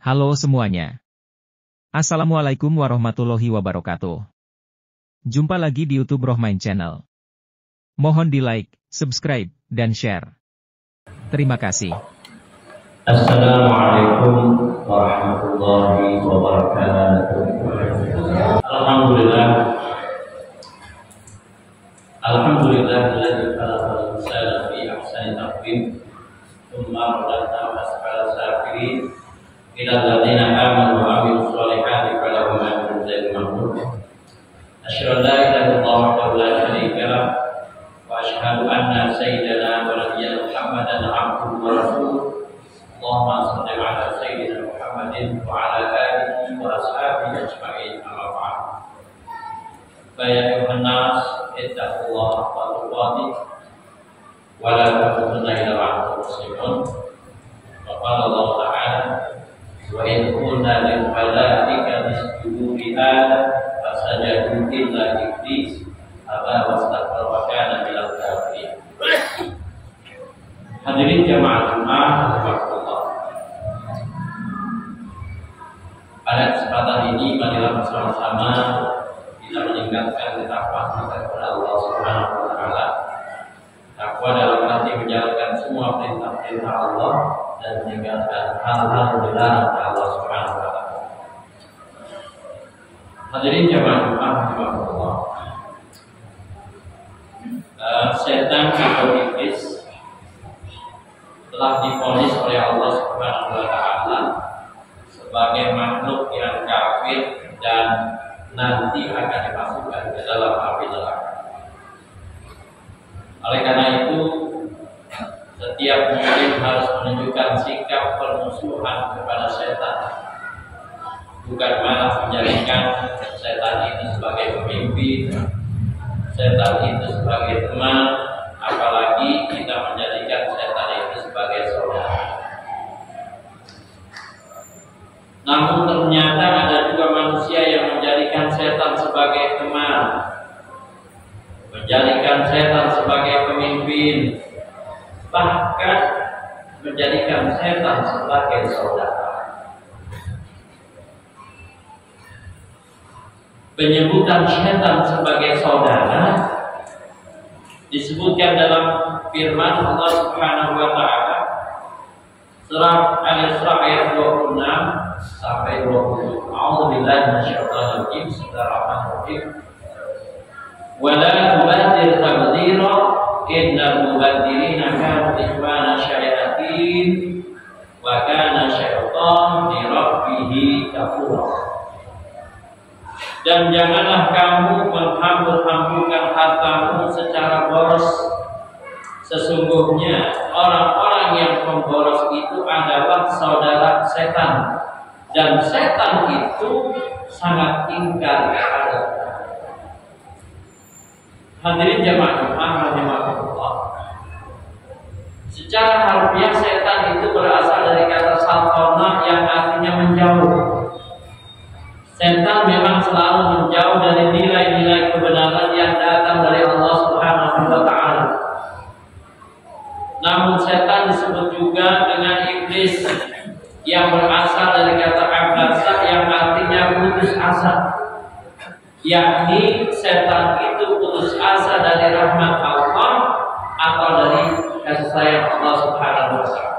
Halo semuanya. Assalamualaikum warahmatullahi wabarakatuh. Jumpa lagi di YouTube Rohmain Channel. Mohon di like, subscribe, dan share. Terima kasih. Assalamualaikum warahmatullahi wabarakatuh. Alhamdulillah. Alhamdulillah alladzi khalaqal insana fi ahsani taqwim. Tsumma radadnahu asfala safilin. Ilal ladzina amanu wa amilus solihati falahum ajrun ghairu mamnun. Asyhadu an la ilaha illallah wahdahu la syarika lah wa asyhadu anna sayyidana wa nabiyyana Muhammadan abduhu wa rasuluh. Allahumma shalli ala sayyidina Muhammadin wa ala alihi wa ashabihi ajma'in. Amma ba'd. Ya ayuhan nas ittaqullaha haqqa tuqatih wa la tamutunna illa wa antum muslimun. Wa qala Allah ta'ala wa in qulna lil malaikati isjudu li Adam fasajadu illa iblis aba wastakbara wa kana minal kafirin. Hadirin jamaah Jumat rahmatullah. Pada kesempatan ini marilah bersama-sama kita meningkatkan ketakwaan kita kepada Allah Subhanahu wa taala. Takwa dalam arti menjalankan semua perintah-perintah Allah dan meninggalkan hal-hal yang dilarang oleh Allah Subhanahu wa taala. Hadirin jamaah Jumat rahmatullah. Setan atau iblis telah divonis oleh Allah Subhanahu wa taala sebagai makhluk yang kafir dan nanti akan dimasukkan ke dalam api neraka. Oleh karena itu, setiap muslim harus menunjukkan sikap permusuhan kepada setan, bukan malah menjadikan setan itu sebagai pemimpin, setan itu sebagai teman, apalagi kita menjadikan setan itu sebagai saudara. Namun ternyata ada juga manusia yang menjadikan setan sebagai teman, menjadikan setan sebagai pemimpin, bahkan menjadikan setan sebagai saudara. Penyebutan setan sebagai saudara disebutkan dalam firman Allah Subhanahu wa taala surah Al-Isra ayat 26 sampai 27. A'udzubillahi minasyaitonir rajim. Bismillahirrahmanirrahim. Wa la tubadir tabdira innal mubadzirina kanu ikhwana syayatin wa kana syaitan li rabbih kafura. Dan janganlah kamu menghambur-hamburkan hartamu secara boros. Sesungguhnya orang-orang yang pemboros itu adalah saudara setan, dan setan itu sangat ingkar kepada. Hadirin jamaah Jumat rahimahullah. Secara harfiah setan itu berasal dari kata satana yang artinya menjauh. Setan memang selalu menjauh dari nilai-nilai kebenaran yang datang dari Allah Subhanahu wa taala. Namun setan disebut juga dengan iblis yang berasal dari kata abasa yang artinya putus asa. Yakni setan itu putus asa dari rahmat Allah atau dari kasih sayang Allah Subhanahu wa taala.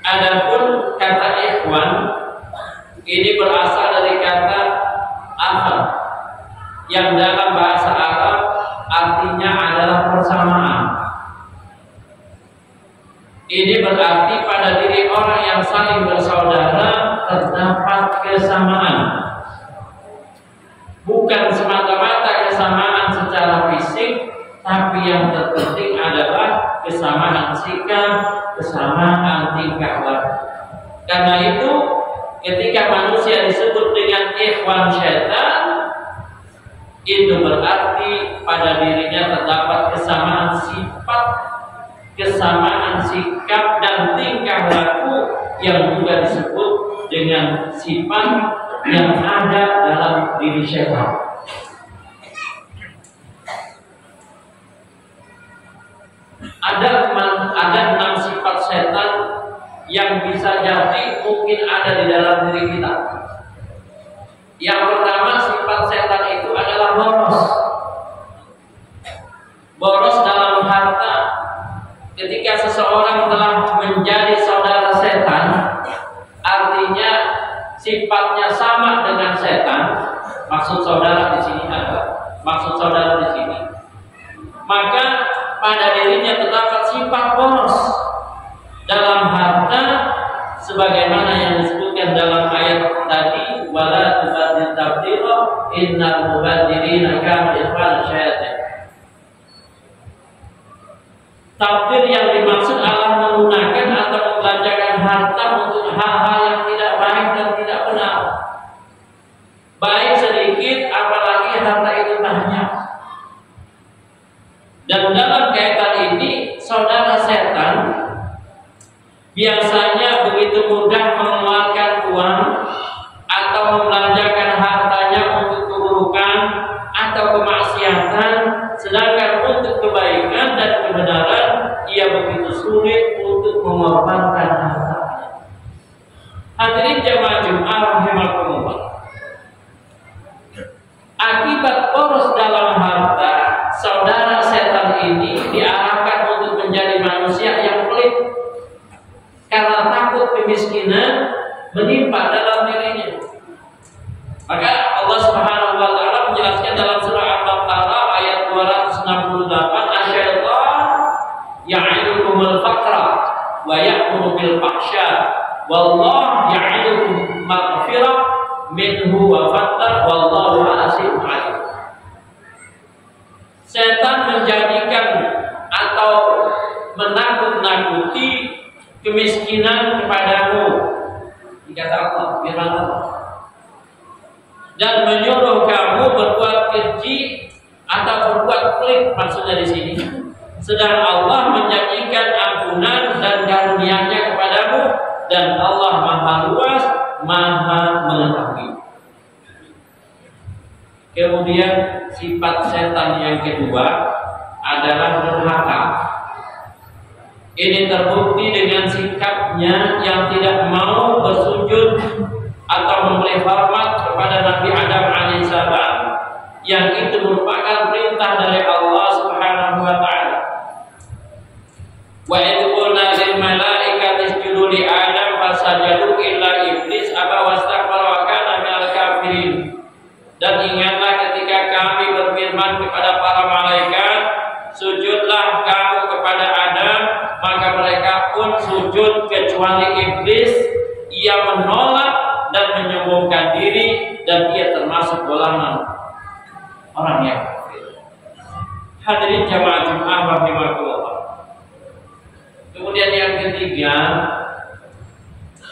Adapun kata ikhwan ini berasal dari kata akha yang dalam bahasa Arab artinya adalah persamaan. Ini berarti pada diri orang yang saling bersaudara terdapat kesamaan. Bukan semata-mata kesamaan secara fisik, tapi yang terpenting adalah kesamaan sikap, kesamaan tingkah laku. Karena itu, ketika manusia disebut dengan ikhwan syaitan, itu berarti pada dirinya terdapat kesamaan sifat, kesamaan sikap dan tingkah laku yang juga disebut dengan sifat yang ada dalam diri syaitan. Ada 6 sifat setan yang bisa jadi mungkin ada di dalam diri kita. Yang pertama, sifat setan itu adalah boros. Boros dalam harta. Ketika seseorang telah menjadi saudara setan, artinya sifatnya sama dengan setan. Maksud saudara di sini adalah maka pada dirinya terdapat sifat boros dalam harta, sebagaimana yang disebutkan dalam ayat tadi, wala tubadzir tabdzira innal mubadzirina kanu ikhwan syayatin. Tabdzir yang dimaksud adalah menggunakan atau membelanjakan harta untuk hal-hal yang tidak baik dan tidak benar. Baik sedikit, apalagi harta itu banyak. Dan dalam kaitan ini, saudara setan biasanya begitu mudah mengeluarkan uang atau membelanjakan hartanya untuk keburukan atau kemaksiatan, sedangkan untuk kebaikan dan kebenaran ia begitu sulit untuk mengorbankan hartanya. Hadirin jamaah Jumat rahimakumullah. Akibat boros dalam harta, saudara setan ini diarahkan untuk menjadi manusia yang pelit karena takut kemiskinan menimpa dalam dirinya. Maka Allah Subhanahu wa taala menjelaskan dalam surah Al-Baqarah ayat 268, "Asyaitan ya'idukumul faqra wa ya'muru bil fahsya wallahu ya'idukum maghfirah minhu wa fadlan wallahu wasi'un 'alim." Setan menjadikan atau menakut-nakuti kemiskinan kepadamu, dikata Allah, firman Allah, dan menyuruh kamu berbuat keji atau berbuat pelit, maksudnya di sini. Sedang Allah menjanjikan ampunan dan karunia-Nya kepadamu, dan Allah Maha Luas, Maha Mengetahui. Kemudian sifat setan yang kedua adalah durhaka. Ini terbukti dengan sikapnya yang tidak mau bersujud atau memberi hormat kepada Nabi Adam alaihissalam, yang itu merupakan perintah dari Allah Subhanahu wa taala. Wa idh qulna lil malaikati isjudu li Adam fasajadu illa iblis aba wastakbara wa kana minal kafirin. Dan ingatlah ketika kami berfirman kepada para malaikat, sujudlah kamu kepada Adam, maka mereka pun sujud kecuali iblis. Ia menolak dan menyombongkan diri, dan ia termasuk golongan orang yang kafir. Hadirin jamaah Jumat rahimakumullah. Kemudian yang ketiga,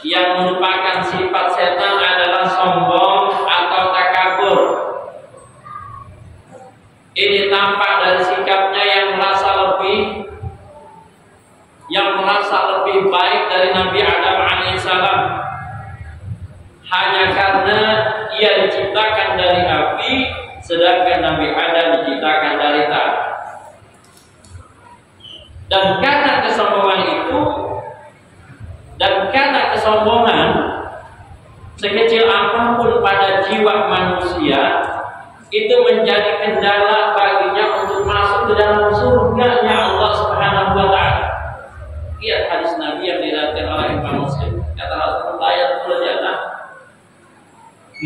yang merupakan sifat setan adalah sombong atau takabur. Ini tampak dari sikapnya yang merasa lebih baik dari Nabi Adam alaihissalam, hanya karena ia diciptakan dari api, sedangkan Nabi Adam diciptakan dari tanah. Dan karena kesombongan sekecil apapun pada jiwa manusia, itu menjadi kendala baginya untuk masuk ke dalam surga-Nya Allah Subhanahu wa taala. Lihat hadis Nabi yang diriwayatkan oleh Imam Muslim. Kata Rasulullah sallallahu alaihi wasallam,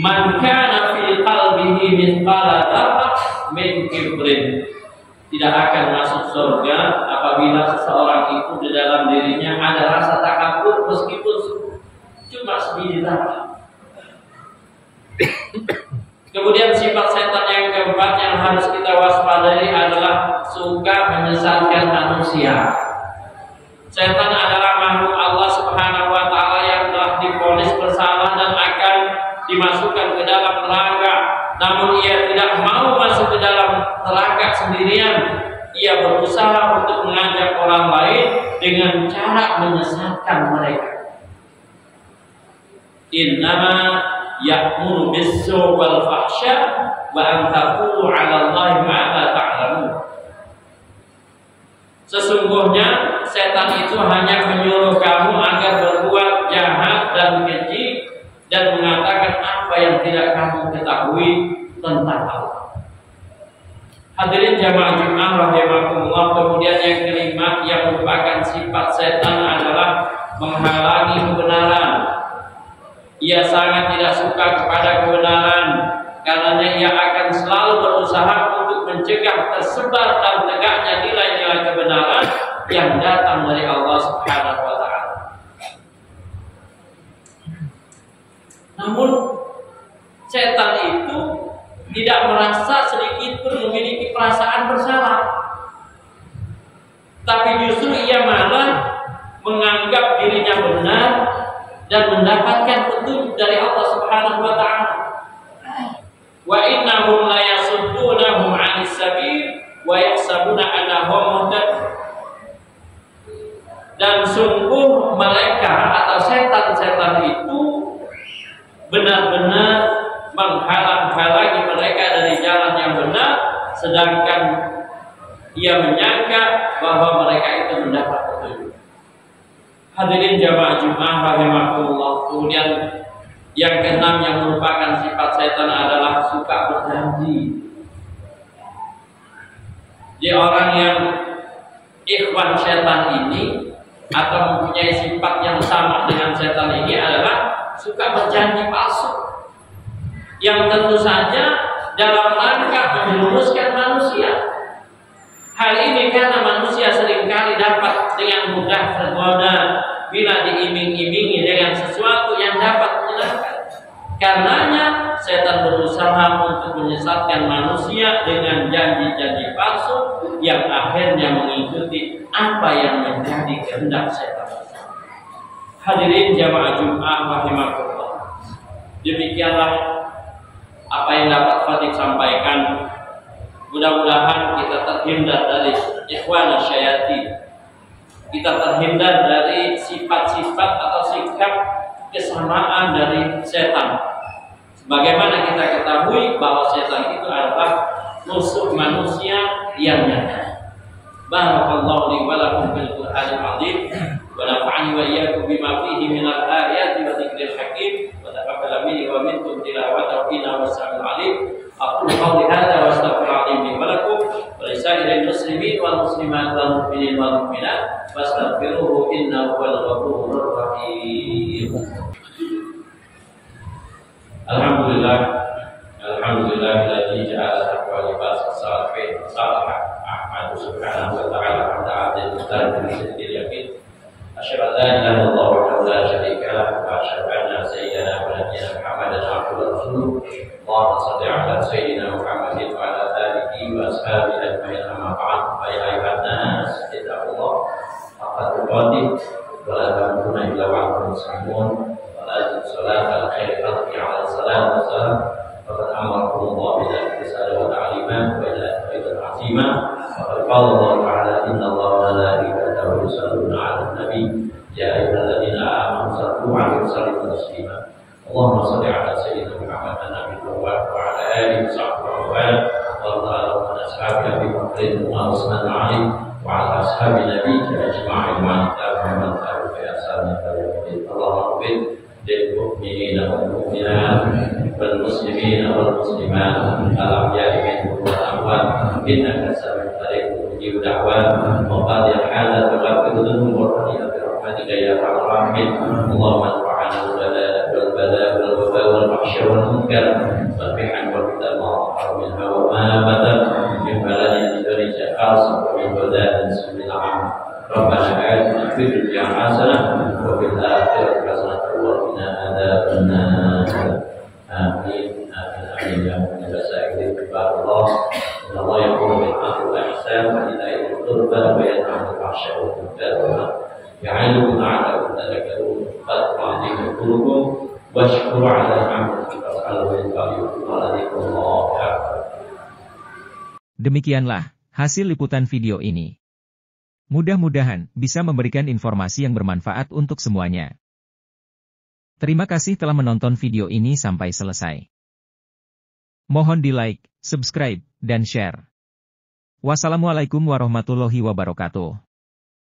"Man kana fi qalbihi mithqala dzarrah min kibrin." Tidak akan masuk surga apabila seseorang itu di dalam dirinya ada rasa takabur meskipun cuma sebiji zarah. Kemudian sifat setan yang keempat yang harus kita waspadai adalah suka menyesatkan manusia. Setan adalah makhluk Allah Subhanahu wa taala yang telah divonis bersalah dan akan dimasukkan ke dalam neraka. Namun ia tidak mau masuk ke dalam neraka sendirian. Ia berusaha untuk mengajak orang lain dengan cara menyesatkan mereka. Innama ya'muru bis-su'i wal fahsya wa an taqulu 'ala Allahi ma la ta'lamun. Sesungguhnya setan itu hanya menyuruh kamu agar berbuat dan keji dan mengatakan apa yang tidak kamu ketahui tentang Allah. Hadirin jamaah Jumat rahimakumullah, kemudian yang kelima yang merupakan sifat setan adalah menghalangi kebenaran. Ia sangat tidak suka kepada kebenaran, karenanya ia akan selalu berusaha untuk mencegah tersebar dan tegaknya nilai-nilai kebenaran yang datang dari Allah Subhanahu wa taala. Namun setan itu tidak merasa sedikit pun memiliki perasaan bersalah, tapi justru ia malah menganggap dirinya benar dan mendapatkan petunjuk dari Allah Subhanahu wa taala. Wa innahum la yasuddunahum 'anis sabil wa yahsabuna annahum muhtadun. Dan sungguh mereka atau setan-setan itu benar-benar menghalang-halangi mereka dari jalan yang benar, sedangkan ia menyangka bahwa mereka itu mendapat petunjuk. Hadirin jamaah Jumat rahimakumullah, kemudian yang keenam yang merupakan sifat setan adalah suka berjanji. Jadi orang yang ikhwan setan ini atau mempunyai sifat yang sama dengan setan ini adalah suka berjanji palsu, yang tentu saja dalam rangka menjerumuskan manusia. Hal ini karena manusia seringkali dapat dengan mudah tergoda bila diiming-imingi dengan sesuatu yang dapat menyenangkan. Karenanya setan berusaha untuk menyesatkan manusia dengan janji-janji palsu yang akhirnya mengikuti apa yang menjadi kehendak setan. Hadirin jamaah Jumat rahimakumullah, demikianlah apa yang dapat Fatih sampaikan. Mudah-mudahan kita terhindar dari ikhwan syaitan. Kita terhindar dari sifat-sifat atau sikap kesamaan dari setan. Sebagaimana kita ketahui bahwa setan itu adalah musuh manusia yang nyata. Barakallahu li wa lakum bil Qur'anil azim wa nafa'ani wa iyyakum bima fihi minal ayati wa dzikril hakim wa taqabbal minni wa minkum tilawatahu innahu was-sami'ul 'alim. Aqulu qawli hadza wa astaghfirullaha li wa lakum wa li sa'iril muslimin wal muslimat wal mu'minin wal mu'minat fastaghfiruhu innahu huwal ghafurur rahim. Alhamdulillah, alhamdulillah alladzi ja'ala taqwa libas as-salihin salihah. Ahmadu subhanahu wa ta'ala hamda 'abdin mustajib sidqil yaqin. Asyhadu an la ilaha illallah wahdahu la syarika lah wa asyhadu anna sayyidana wa nabiyyana Muhammadan abduhu wa rasuluh. Allahumma shalli 'ala sayyidina Muhammadin wa 'ala alihi wa ashabihi ajma'in. Amma ba'd. Fa ya ayyuhan nas ittaqullah haqqa tuqatih wa la tamutunna illa wa antum muslimun. Wa salat al-khair khalqi 'ala salam wa salam. Faqad amarakum Allah bil ihsan wa ta'liman wa ila khairin 'azima. Wa qala Allah ta'ala inna Allah wa malaikatahu yusalluna 'alan nabi ya ayyuhalladzina amanu sallu 'alaihi wa sallimu taslima. Allahumma shalli 'ala sayyidina Muhammadin nabiyil awwal wa 'ala alihi wa sahbihi wa sallam wa ashabihi Abi Bakr wa Utsman 'Ali wa 'ala ashabi nabiyyika ajma'in wa tabi'in bi ihsan ila yaumil qiyamah. Allahumma lil mu'minina wal mu'minat wal muslimina wal muslimat al-ahya'i minhum wal amwat innaka sami'un qarib mujib da'wat wa qad halat wa qad dhunub wa rahmatika ya arhamar rahimin. Allahumma wa'ana wal bala wal waba wal mahsyar wal munkar wal bihan wal bid'ah min hawa ma badan min baladin Indonesia khas min badan bismillah. Rabbana atina fid dunya hasanah wa fil akhirati hasanah wa qina adzabannar. Amin amin amin ya rabbal alamin. Allah Allah yaqulu bil adli wal ihsan wa ita'i dzil qurba wa yanha 'anil fahsya'i wal munkari wal baghi ya'idukum la'allakum tadhakkarun. Fadhkuruni qulubukum washkuru 'ala ni'matihi fas'alu min fadlihi wa dzikrullahi akbar. Demikianlah hasil liputan video ini. Mudah-mudahan bisa memberikan informasi yang bermanfaat untuk semuanya. Terima kasih telah menonton video ini sampai selesai. Mohon di-like, subscribe, dan share. Wassalamualaikum warahmatullahi wabarakatuh.